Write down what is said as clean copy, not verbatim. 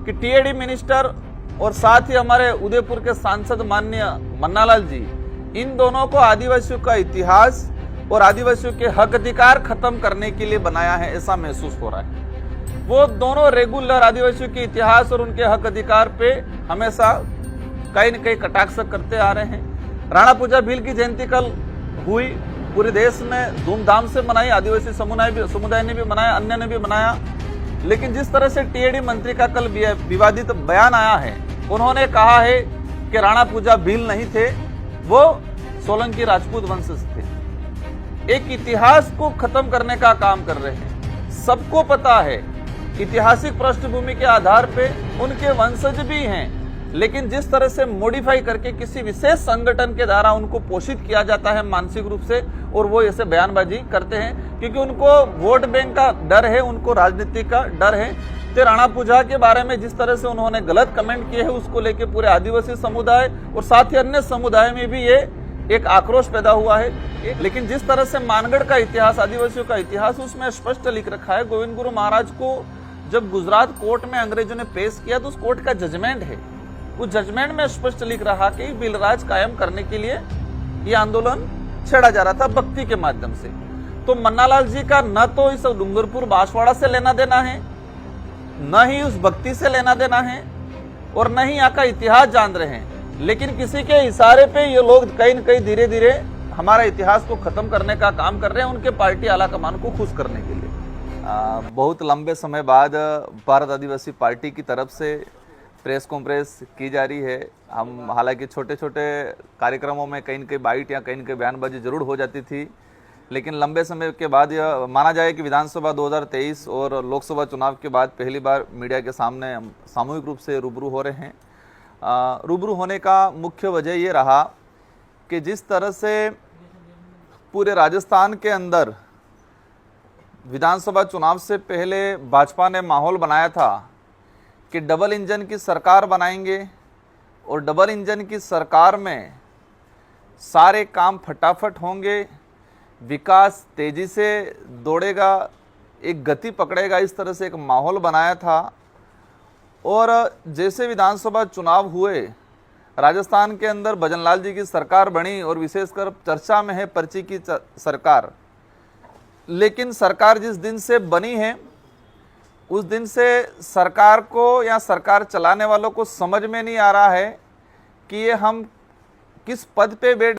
कि TAD minister और साथ ही हमारे उदयपुर के सांसद माननीय मन्नालाल जी, इन दोनों को आदिवासियों का इतिहास और आदिवासियों के हक अधिकार खत्म करने के लिए बनाया है, ऐसा महसूस हो रहा है। वो दोनों रेगुलर आदिवासियों के इतिहास और उनके हक अधिकार पे हमेशा कहीं न कहीं कटाक्ष करते आ रहे हैं। राणा पूजा भील की जयंती कल हुई, पूरे देश में धूमधाम से मनाई, आदिवासी समुदाय ने भी मनाया, अन्य ने भी मनाया। लेकिन जिस तरह से टीएडी मंत्री का कल विवादित बयान आया है, उन्होंने कहा है कि राणा पूजा भील नहीं थे, वो सोलंकी राजपूत वंश से थे। एक इतिहास को खत्म करने का काम कर रहे हैं। सबको पता है ऐतिहासिक पृष्ठभूमि के आधार पे उनके वंशज भी हैं, लेकिन जिस तरह से मॉडिफाई करके किसी विशेष संगठन के द्वारा उनको पोषित किया जाता है मानसिक रूप से, और वो ऐसे बयानबाजी करते हैं क्योंकि उनको वोट बैंक का डर है, उनको राजनीति का डर है। तो राणा पूजा के बारे में जिस तरह से उन्होंने गलत कमेंट किए हैं, उसको लेके पूरे आदिवासी समुदाय और साथ ही अन्य समुदाय में भी ये एक आक्रोश पैदा हुआ है। लेकिन जिस तरह से मानगढ़ का इतिहास, आदिवासियों का इतिहास, उसमें स्पष्ट लिख रखा है। गोविंद गुरु महाराज को जब गुजरात कोर्ट में अंग्रेजों ने पेश किया तो उस कोर्ट का जजमेंट है, उस जजमेंट में स्पष्ट लिख रहा कि बिलराज कायम करने के लिए यह आंदोलन छेड़ा जा रहा था भक्ति के माध्यम से। तो मन्नालाल जी का न तो इस डूंगरपुर बांसवाड़ा से लेना देना है, न ही उस भक्ति से लेना देना है, और न ही यहाँ का इतिहास जान रहे हैं। लेकिन किसी के इशारे पे ये लोग कहीं न कहीं धीरे धीरे हमारा इतिहास को खत्म करने का काम कर रहे हैं, उनके पार्टी आलाकमान को खुश करने के लिए। बहुत लंबे समय बाद भारत आदिवासी पार्टी की तरफ से प्रेस कॉन्फ्रेंस की जा रही है। हम हालांकि छोटे छोटे कार्यक्रमों में कहीं न कहीं बाइट या कहीं न कहीं बयानबाजी जरूर हो जाती थी, लेकिन लंबे समय के बाद यह माना जाए कि विधानसभा 2023 और लोकसभा चुनाव के बाद पहली बार मीडिया के सामने हम सामूहिक रूप से रूबरू हो रहे हैं। रूबरू होने का मुख्य वजह ये रहा कि जिस तरह से पूरे राजस्थान के अंदर विधानसभा चुनाव से पहले भाजपा ने माहौल बनाया था कि डबल इंजन की सरकार बनाएंगे, और डबल इंजन की सरकार में सारे काम फटाफट होंगे, विकास तेजी से दौड़ेगा, एक गति पकड़ेगा, इस तरह से एक माहौल बनाया था। और जैसे विधानसभा चुनाव हुए, राजस्थान के अंदर भजनलाल जी की सरकार बनी और विशेषकर चर्चा में है पर्ची की सरकार। लेकिन सरकार जिस दिन से बनी है उस दिन से सरकार को या सरकार चलाने वालों को समझ में नहीं आ रहा है कि ये हम किस पद पे बैठ